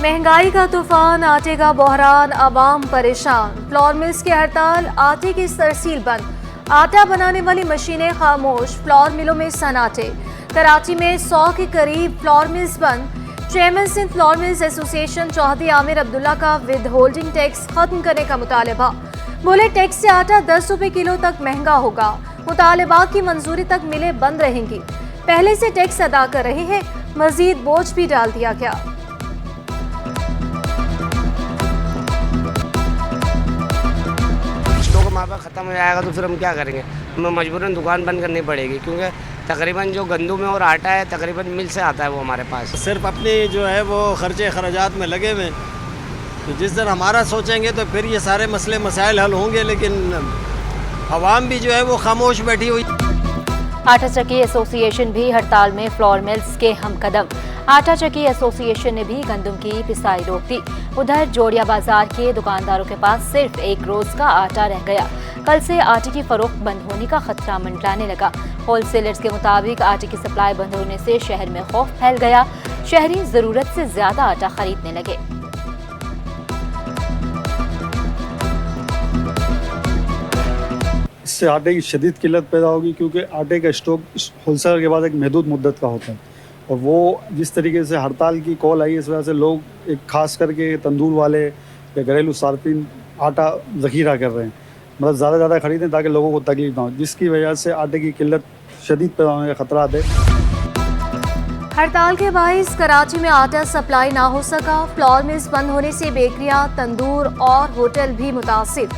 महंगाई का तूफान, आटे का बहरान, आवाम परेशान। फ्लोर मिल्स की हड़ताल, आटे की सरसील बंद, आटा बनाने वाली मशीनें खामोश, फ्लोर मिलों में सन्नाटे। कराची में 100 के करीब फ्लोर मिल्स बंद। Chairman Sindh flour mills association Chaudhry Amir Abdullah का विद होल्डिंग टैक्स खत्म करने का मुतालबा। बोले टैक्स से आटा 10 रुपए किलो तक महंगा होगा। मुतालबात की मंजूरी तक मिलें बंद रहेंगी। पहले से टैक्स अदा कर रहे हैं, मजीद बोझ भी डाल दिया गया। स्टॉक हमारे पास ख़त्म हो जाएगा तो फिर हम क्या करेंगे? हमें मजबूरन दुकान बंद करनी पड़ेगी, क्योंकि तकरीबन जो गंदम और आटा है तकरीबन मिल से आता है वो हमारे पास। सिर्फ अपनी जो है वो खर्चे खराजात में लगे हुए, तो जिस दिन हमारा सोचेंगे तो फिर ये सारे मसले मसाइल हल होंगे, लेकिन अवाम भी जो है वो खामोश बैठी हुई। आटा चक्की एसोसिएशन भी हड़ताल में, फ्लोर मिल्स के हम कदम। आटा चक्की एसोसिएशन ने भी गंदम की पिसाई रोक दी। उधर जोड़िया बाजार के दुकानदारों के पास सिर्फ एक रोज का आटा रह गया। कल से आटे की फरोख्त बंद होने का खतरा मंडराने लगा। होलसेलर्स के मुताबिक आटे की सप्लाई बंद होने से शहर में खौफ फैल गया। शहरी जरूरत से ज्यादा आटा खरीदने लगे। इससे आटे की शदीद किल्लत पैदा होगी, क्योंकि आटे का स्टॉक होलसेलर के पास एक महदूद मुद्दत का होता है, और वो जिस तरीके से हड़ताल की कॉल आई, इस वजह से लोग एक खास करके तंदूर वाले या घरेलू सार्फिन आटा ज़ख़ीरा कर रहे हैं, मतलब ज़्यादा ख़रीदें ताकि लोगों को तकलीफ ना हो, जिसकी वजह से आटे की किल्लत शदीद पैदा होने का खतरा है। हड़ताल के बाइस कराची में आटा सप्लाई ना हो सका। फ्लोर मिल्स बंद होने से बेकरियां, तंदूर और होटल भी मुतासिर।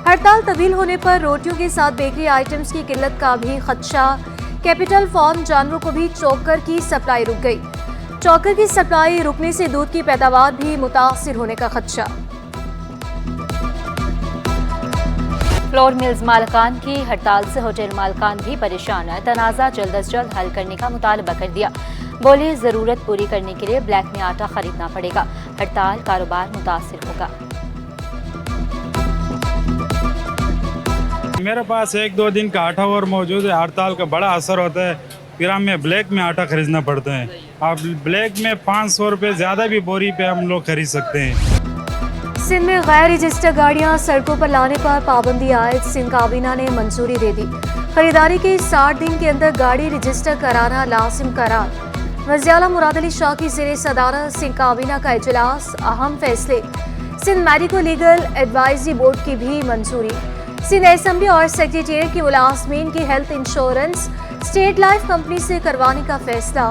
हड़ताल तवील होने पर रोटियों के साथ बेकरी आइटम्स की किल्लत का भी खदशा। कैपिटल फार्म जानवरों को भी चोकर की सप्लाई रुक गई। चोकर की सप्लाई रुकने से दूध की पैदावार भी मुतासिर होने का खदशा। फ्लोर मिल्स मालकान की हड़ताल से होटल मालकान भी परेशान है। तनाज़ा जल्द अज जल्द हल करने का मुतालबा कर दिया। बोले जरूरत पूरी करने के लिए ब्लैक में आटा खरीदना पड़ेगा। हड़ताल कारोबार मुतासिर होगा। मेरे पास 1-2 दिन का आटा और मौजूद है। हड़ताल का बड़ा असर होता है, फिर हमें ब्लैक में आटा खरीदना पड़ता है। अब ब्लैक में 500 रुपये ज़्यादा भी बोरी पे हम लोग खरीद सकते हैं। सिंध में गैर रजिस्टर गाड़ियां सड़कों पर लाने पर पाबंदी आयद सिंध काबीना ने मंजूरी दे दी। खरीदारी के 60 दिन के अंदर गाड़ी रजिस्टर कराना लाजिम करार। वज़ीर-ए-आला मुराद अली शाह की ज़ेर सदारत सिंध काबीना का इजलास, अहम फैसले। Sindh medico legal advisory board की भी मंजूरी। सिंध असेंबली और सेक्रेटेरिएट के मुलाजमीन की health insurance state life company से करवाने का फैसला।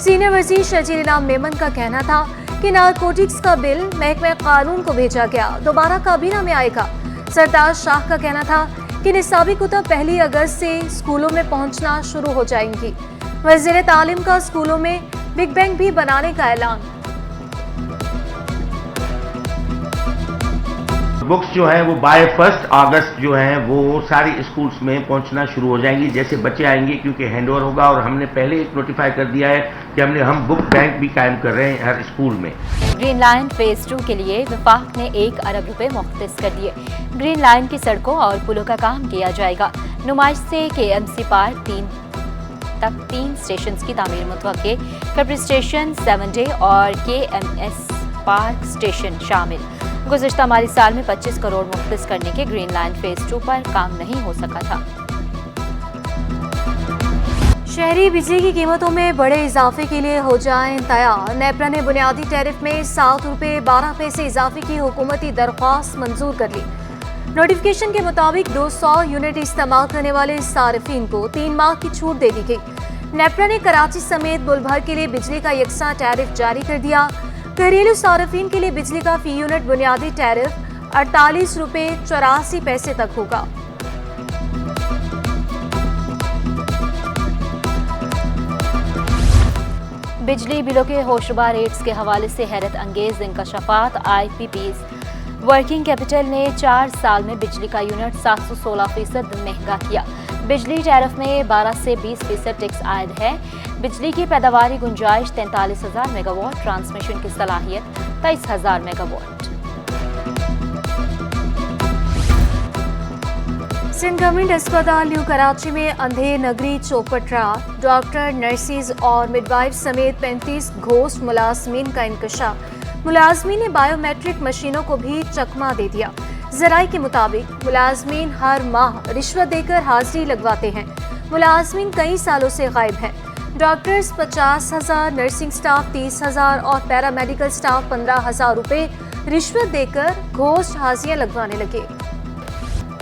सीनियर वजीर शजीर इनाम मेमन का कहना था कि नारकोटिक्स का बिल महकमे कानून को भेजा गया, दोबारा काबीना में आएगा। सरताज शाह का कहना था कि निसाबी कुतब 1 अगस्त से स्कूलों में पहुंचना शुरू हो जाएंगी। वज़ीर तालीम का स्कूलों में बिग बैंग भी बनाने का ऐलान। बुक्स जो है वो बाय 1 अगस्त जो है वो सारी स्कूल्स में पहुंचना शुरू हो जाएंगी। जैसे बच्चे आएंगे, क्योंकि हैंडओवर होगा, और हमने पहले एक नोटिफाई कर दिया है कि हम बुक बैंक भी कायम कर रहे हैं हर स्कूल में। ग्रीन लाइन फेज 2 के लिए वफाक ने 1 अरब रुपए मुख्तस कर दिए। ग्रीन लाइन की सड़कों और पुलों का काम किया जाएगा। नुमाइश से KMC पार्क 3 स्टेशन की तामीर मुतवक्के। कब्र स्टेशन 7 डे और KMS पार्क स्टेशन शामिल। गुज़िश्ता माली साल में 25 करोड़ मुख्तस करने के ग्रीन लाइन फेज 2 पर काम नहीं हो सका था। शहरी बिजली की कीमतों में बड़े इजाफे के लिए हो जाएं तैयार। नेपरा ने बुनियादी टैरिफ में 7 रुपये 12 पैसे इजाफे की हुकूमती दरख्वास्त मंजूर कर ली। नोटिफिकेशन के मुताबिक 200 यूनिट इस्तेमाल करने वाले सार्फिन को 3 माह की छूट दे दी गई। नेपरा ने कराची समेत मुल्क भर के लिए बिजली का यकसा टैरिफ जारी कर दिया। घरेलू सार्फिन के लिए बिजली का फी यूनिट बुनियादी टैरिफ 48 रुपये 84 पैसे तक होगा। बिजली बिलों के होशरुबा रेट्स के हवाले से हैरत अंगेज इंकशाफात। IPP's वर्किंग कैपिटल ने 4 साल में बिजली का यूनिट 716% महंगा किया। बिजली टैरिफ में 12 से 20% टैक्स आयद है। बिजली की पैदावारी गुंजाइश 43,000 मेगावाट, ट्रांसमिशन की सलाहियत 23,000 मेगावाट। सिंध गवर्नमेंट अस्पताल न्यू कराची में अंधेर नगरी चौपटरा डॉक्टर, नर्सिस और मिडवाइफ समेत 35 घोस्ट मुलाजमीन का इंकशाफ। मुलाजमीन ने बायोमेट्रिक मशीनों को भी चकमा दे दिया। जराये के मुताबिक मुलाजमीन हर माह रिश्वत देकर हाजिरी लगवाते हैं। मुलाजमीन कई सालों से गायब हैं। डॉक्टर्स 50,000, नर्सिंग स्टाफ 30,000 और पैरामेडिकल स्टाफ 15,000 रुपए रिश्वत देकर घोस्ट हाजिरियां लगवाने लगे।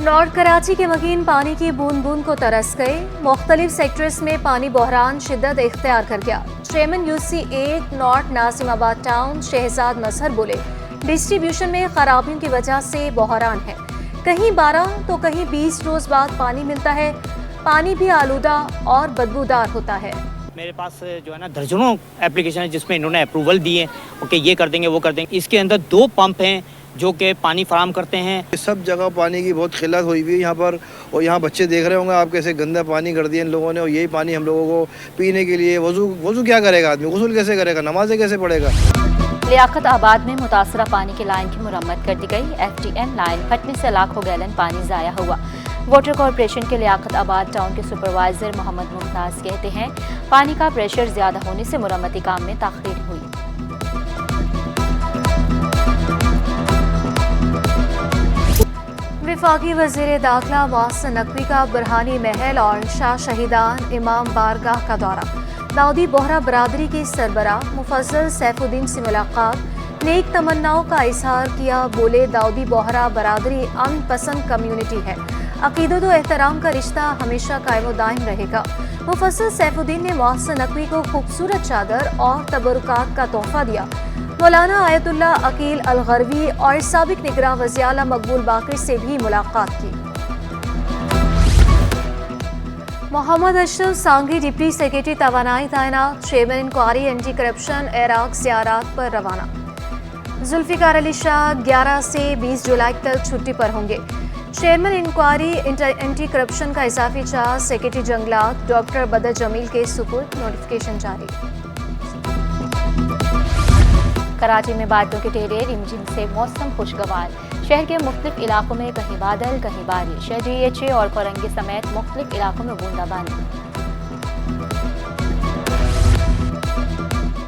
नॉर्थ कराची के मकीन पानी की बूंद बूंद को तरस गए। मुख्तलिफ सेक्टर्स में पानी बहरान शिद्दत इख्तियार कर गया। Chairman UC 1 north Nazimabad town Shahzad Mazhar बोले, डिस्ट्रीब्यूशन में खराबियों की वजह से बहरान है। कहीं 12 तो कहीं 20 रोज बाद पानी मिलता है। पानी भी आलूदा और बदबूदार होता है। मेरे पास जो है ना दर्जनों एप्लीकेशन है जिसमें इन्होंने अप्रूवल दिए ओके ये कर देंगे वो कर देंगे। इसके अंदर 2 पंप हैं जो कि पानी फराहम करते हैं। सब जगह पानी की बहुत किल्लत हुई हुई है यहाँ पर, और यहाँ बच्चे देख रहे होंगे आप कैसे गंदा पानी कर दिया इन लोगों ने, और यही पानी हम लोगों को पीने के लिए वजू क्या करेगा आदमी, गुस्ल कैसे करेगा, नमाजें कैसे पढ़ेगा। लियाकत आबाद में मुतासरा पानी की लाइन की मुरम्मत कर दी गई। FTM लाइन फटने से लाखों गैलन पानी ज़ाया हुआ। वाटर कॉरपोरेशन के लियाकत आबाद टाउन के सुपरवाइजर मोहम्मद मुमताज़ कहते हैं, पानी का प्रेशर ज़्यादा होने से मुरम्मती काम में ताख़ीर हुई। वफाकी वज़ीर दाखिला मोहसिन नकवी का बुरहानी महल और शाह शहीदान इमाम बारगाह का दौरा। दाऊदी बोहरा बरादरी के सरबराह मुफज्जल सैफुद्दीन से मुलाकात। नेक तमन्नाओं का इजहार किया। बोले, दाऊदी बोहरा बरादरी अमन पसंद कम्युनिटी है। अकीदत व एहतराम का रिश्ता हमेशा कायम व दायम रहेगा। मुफस्सिल सैफुद्दीन ने मोहसिन नकवी को खूबसूरत चादर और तबरुकात का तोहफा दिया। मौलाना आयतुल्ला अकील अल-गरवी और साबिक निगरान वज़ीर आला मकबूल बाकर से भी मुलाकात की। मोहम्मद अशरफ सांघी डिप्टी सेक्रेटरी तवानाई तैनात। Chairman inquiry anti corruption Iraq ज़ियारत पर रवाना। जुल्फ़िकार अली शाह 11 से 20 जुलाई तक छुट्टी पर होंगे। चेयरमैन इंक्वायरी एंटी करप्शन का इजाफी चार्ज सेक्रेटरी जंगलात डॉक्टर बदर जमील के सुपुर्द। नोटिफिकेशन जारी। कराची में बादलों के टेरे रिमझिम से मौसम खुशगवार। शहर के मुख्तलिफ इलाकों में कहीं बादल कहीं बारिश। DHA और कोरंगी समेत मुख्तलिफ इलाकों में बूंदाबांदी।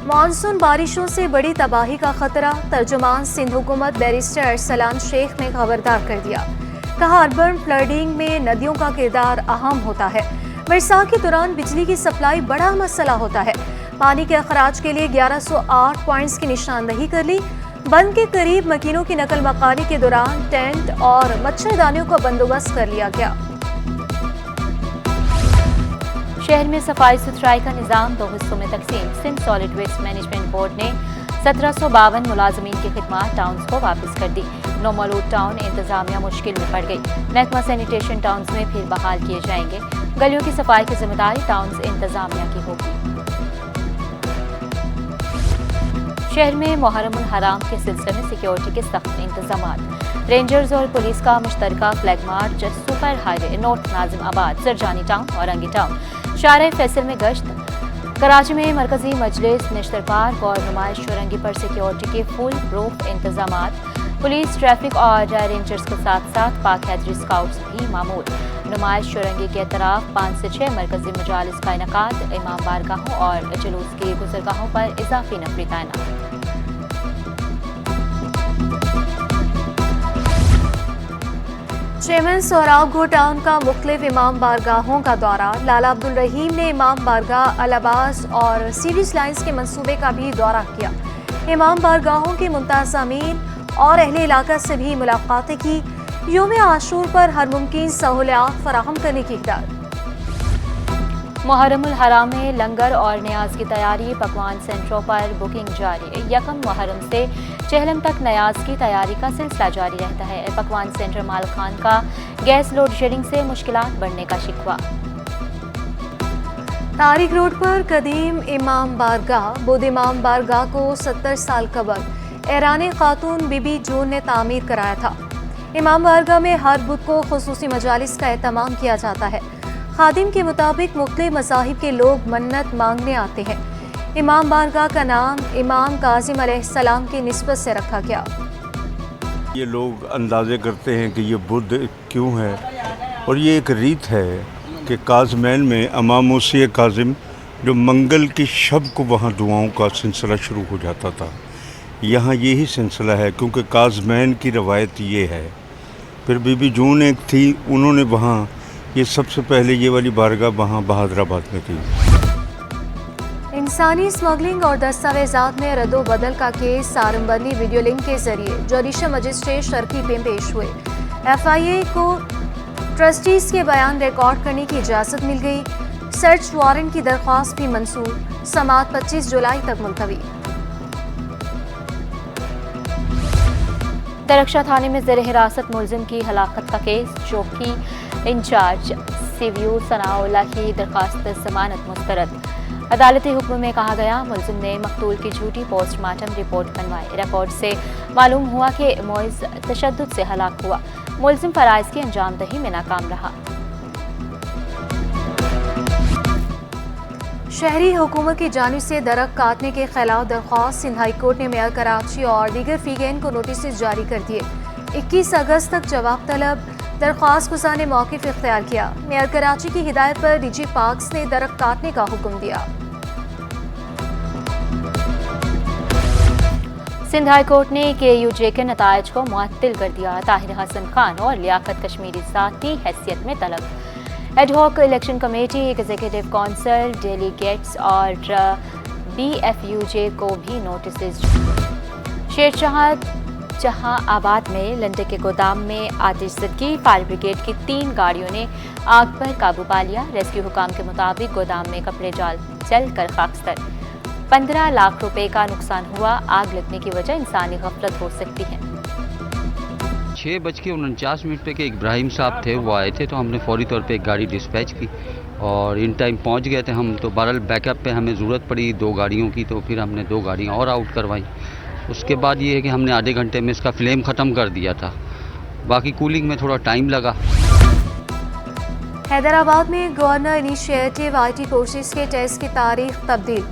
मानसून बारिशों से बड़ी तबाही का खतरा। तर्जुमान सिंध हुकूमत बैरिस्टर अरसलान शेख ने खबरदार कर दिया। कहा, अर्बन फ्लडिंग में नदियों का किरदार अहम होता है। बरसात के दौरान बिजली की सप्लाई बड़ा मसला होता है। पानी के अखराज के लिए 1108 पॉइंट्स की निशानदही कर ली। बंद के करीब मकीनों की नकल मकानी के दौरान टेंट और मच्छरदानियों का बंदोबस्त कर लिया गया। शहर में सफाई सुथराई का निज़ाम 2 हिस्सों में तकसीम। Sindh solid waste management board ने 1752 मुलाजमीन की खिदमात टाउन्स को वापस कर दी। नौमलूद टाउन इंतजामिया मुश्किल में पड़ गई। महकमा सैनिटेशन टाउन्स में फिर बहाल किए जाएंगे। गलियों की सफाई की जिम्मेदारी टाउन्स इंतजामिया की होगी। शहर में मुहर्रमुल हराम के सिलसिले में सिक्योरिटी के सख्त इंतजाम। रेंजर्स और पुलिस का मुश्तरका flag march super highway north Nazimabad, Surjani town और अंगी टाउन, शारे फैसल में गश्त। कराची में मरकजी मजलिस, नेशनल पार्क और नुमाइश चौरंगी पर सिक्योरिटी के फुल प्रूफ इंतजाम। पुलिस, ट्रैफिक और रेंजर्स के साथ साथ पाक हैदरी स्काउट्स भी मामूल। नुमाइश चौरंगी के अतराफ 5 से 6 मरकजी मजालिस का इनेकाद। इमाम बारगाहों और जुलूस की गुजरगाहों पर इजाफी नफरी तैनात। चेयरमैन सोहराब टाउन का मुख्तलिफ इमाम बारगाहों का दौरा। लाला अब्दुल रहीम ने इमाम बारगाह, अल-अब्बास और सीरीज लाइन्स के मंसूबे का भी दौरा किया। इमाम बारगाहों के मुंतज़मीन और अहले इलाका से भी मुलाकातें की। यौम आशूर पर हर मुमकिन सहूलियात फराहम करने की हिदायत। मुहर्रमुल हराम में लंगर और न्याज की तैयारी। पकवान सेंटरों पर बुकिंग जारी। 1 मुहर्रम से चहलम तक न्याज की तैयारी का सिलसिला जारी रहता है। पकवान सेंटर माल खान का गैस लोड शेडिंग से मुश्किलात बढ़ने का शिकवा। तारिक रोड पर कदीम इमाम बारगाह, बुध इमाम बारगाह को 70 साल कबल ईरानी खातून बीबी जून ने तामीर कराया था। इमाम बारगाह में हर बुध को खुसूसी मजालिस का एहतमाम किया जाता है। खादिम के मुताबिक मुख्तलिफ मज़ाहिब के लोग मन्नत मांगने आते हैं। इमाम बारगाह का नाम इमाम कासिम अलैहिस्सलाम की निस्बत से रखा गया। ये लोग अंदाज़े करते हैं कि ये बुध क्यों है, और ये एक रीत है कि काज़मैन में अमामोसी काज़िम जो मंगल की शब को वहाँ दुआओं का सिलसिला शुरू हो जाता था। यहाँ यही सिलसिला है, क्योंकि काज़मैन की रवायत ये है। फिर बीबी जून एक थी, उन्होंने वहाँ ये सबसे पहले ये वाली बारगाह वहाँ बहादुराबाद में थी। इंसानी स्मगलिंग और दस्तावेजात में रद्दोबदल का केस सारंबली वीडियो लिंक के जरिए जुडिशल मजिस्ट्रेट शर्की में पेश हुए। एफआईए को ट्रस्टीज के बयान रिकॉर्ड करने की इजाज़त मिल गई। सर्च वारंट की दरख्वास्त भी मंजूर। समाअत 25 जुलाई तक मुलतवी। दरख्शा थाने में ज़ेर हिरासत मुलजिम की हलाकत का केस। चौकी इंचार्ज सीवीओ सनाउल्लाह की दरख्वास्त जमानत मुस्तरद। अदालती हुक्म में कहा गया, मुलजिम ने मकतूल की झूठी पोस्टमार्टम रिपोर्ट बनवाई। रिपोर्ट से मालूम हुआ कि मोइज़ तशद्दुद से हलाक हुआ। मुलजिम फराइज़ की अंजामदही में नाकाम रहा। शहरी हुकूमत की जानिब से दरख्त काटने के खिलाफ दरख्वास्त सिंध हाई कोर्ट ने मेयर कराची और दीगर फीगैन को नोटिस जारी कर दिए। 21 अगस्त तक जवाब तलब। दरख्वास्त गुज़ार ने मौक़िफ़ इख्तियार किया। मेयर कराची की हिदायत पर डीजी पार्क्स ने दरख्त काटने का हुक्म दिया। सिंध हाई कोर्ट ने KUJ के नताइज को मुअत्तिल कर दिया। ताहिर हसन खान और लियाकत कश्मीरी ज़ाती हैसियत में तलब। Ad hoc election committee, executive council, delegates और BFUJ को भी नोटिस। शेरशाह जहां आबाद में लंडे के गोदाम में आतिशज़दगी। फायर ब्रिगेड की 3 गाड़ियों ने आग पर काबू पा लिया। रेस्क्यू हुकाम के मुताबिक गोदाम में कपड़े जाल जलकर खाकस्तर। 15 लाख रुपए का नुकसान हुआ। आग लगने की वजह इंसानी गफलत हो सकती है। 6:49 पे के इब्राहिम साहब थे, वो आए थे, तो हमने फौरी तौर पे एक गाड़ी डिस्पैच की और इन टाइम पहुंच गए थे हम। तो बहरहाल बैकअप पे हमें ज़रूरत पड़ी 2 गाड़ियों की, तो फिर हमने 2 गाड़ियाँ और आउट करवाई। उसके बाद ये है कि हमने आधे घंटे में इसका फ्लेम ख़त्म कर दिया था। बाकी कूलिंग में थोड़ा टाइम लगा। हैदराबाद में गवर्नर इनिशिएटिव IT कोर्सेज के टेस्ट की तारीख तब्दील।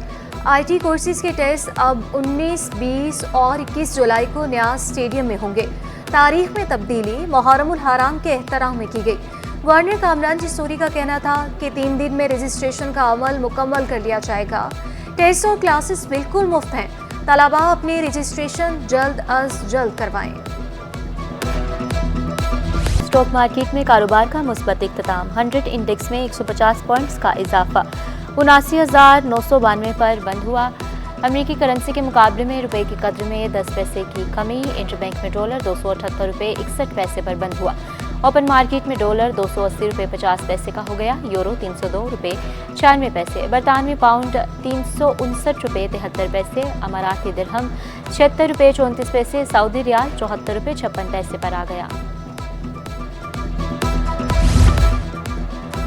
IT कोर्सेज के टेस्ट अब 19, 20 और 21 जुलाई को न्याज स्टेडियम में होंगे। तारीख में तब्दीली मुहर्रमुल हराम के एहतराम में की गई। गवर्नर कामरान जसूरी का कहना था कि 3 दिन में रजिस्ट्रेशन का अमल मुकम्मल कर लिया जाएगा। टेस्ट और क्लासेस बिल्कुल मुफ्त हैं। तलबा अपनी रजिस्ट्रेशन जल्द अज जल्द करवाएं। स्टॉक मार्केट में कारोबार का मुस्बत इख्तिताम। 100 इंडेक्स में 150 पॉइंट्स का इजाफा 79,992 पर बंद हुआ। अमेरिकी करेंसी के मुकाबले में रुपए की कद्र में 10 पैसे की कमी। इंटरबैंक में डॉलर 278 रुपये 61 पैसे पर बंद हुआ। ओपन मार्केट में डॉलर 280 रुपये 50 पैसे का हो गया। यूरो 302 रुपये 96 पैसे। बरतानवी पाउंड 359 रुपये 73 पैसे। अमाराती दिरहम 76 रुपये 34 पैसे। सऊदी रियाल 74 रुपये 56 पैसे पर आ गया।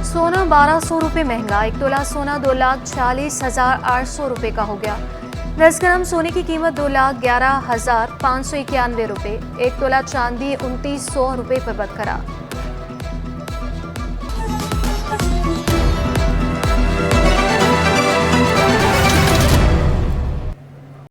सोना 1200 रुपये महंगा। 1 तोला सोना 2,40,800 रुपये का हो गया। 10 ग्राम सोने की कीमत 2,11,591 रुपये। 1 तोला चांदी 2900 रुपये पर बरकरार।